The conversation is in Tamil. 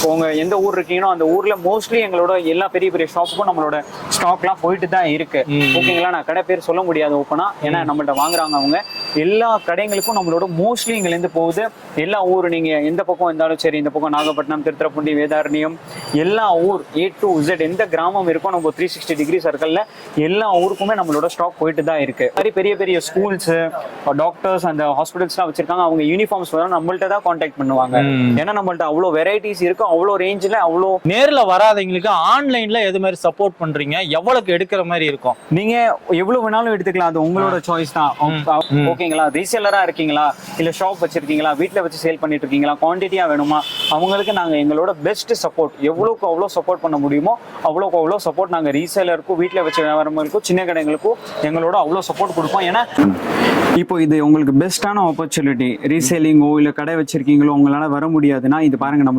உங்க எந்த ஊர் இருக்கீங்களோ அந்த ஊர்ல மோஸ்ட்லி எங்களோட எல்லா பெரிய பெரிய ஷாப்புக்கும் நம்மளோட ஸ்டாக்லாம் போயிட்டு தான் இருக்கு. ஓகேங்களா, நான் கடை பேர் சொல்ல முடியாது ஓப்பனா, ஏன்னா நம்மள்ட்ட வாங்குறாங்க அவங்க. எல்லா கடைகளுக்கும் நம்மளோட மோஸ்ட்லி இங்க இருந்து போகுது. எல்லா ஊர் நீங்க எந்த பக்கம் இருந்தாலும் சரி, இந்த பக்கம் நாகப்பட்டினம், திருத்துறைப்பூண்டி, வேதாரண்யம், எல்லா ஊர் A to Z எந்த கிராமம் இருக்கோ நம்ம 360 டிகிரி சர்க்கிள்ல எல்லா ஊருக்குமே நம்மளோட ஸ்டாக் போயிட்டு தான் இருக்கு. மாதிரி பெரிய பெரிய ஸ்கூல்ஸ், டாக்டர்ஸ், அந்த ஹாஸ்பிட்டல்ஸ்லாம் வச்சிருக்காங்க. அவங்க யூனிஃபார்ம்ஸ் வர நம்மள்ட்ட தான் கான்டாக்ட் பண்ணுவாங்க. ஏன்னா நம்மள்ட்ட அவ்வளோ வெரைட்டிஸ் இருக்கு, அவ்வளோ ரேஞ்சில். அவ்வளோ நேர்ல வராதவங்களுக்கு ஆன்லைன்ல எது மாதிரி சப்போர்ட் பண்றீங்க, எவ்வளவுக்கு எடுக்கிற மாதிரி இருக்கும்? நீங்க எவ்வளவு வேணாலும் எடுத்துக்கலாம், அது உங்களோட சாய்ஸ் தான். ஓகேங்களா, ரீசேலரா இருக்கீங்களா, இல்ல ஷாப் வச்சிருக்கீங்களா, வீட்டுல வச்சு சேல் பண்ணிட்டு இருக்கீங்களா, குவான்டிட்டியா வேணுமா, அவங்களுக்கு நாங்க எங்களோட பெஸ்ட் சப்போர்ட் எவ்வளவுக்கு அவ்வளோ சப்போர்ட் பண்ண முடியுமோ அவ்வளோக்கு அவ்வளோ சப்போர்ட் நாங்க ரீசேலருக்கும் வீட்டுல வச்சு வியாபாரங்களுக்கும் சின்ன கடைகளுக்கும் எங்களோட அவ்வளோ சப்போர்ட் கொடுப்போம். ஏன்னா இப்போ இது உங்களுக்கு பெஸ்டான ஆப்பர்ச்சுனிட்டி. ரீசேலிங்கோ இல்ல கடை வச்சிருக்கீங்களோ உங்களால வர முடியாதுன்னா இது பாருங்க, நம்மளோட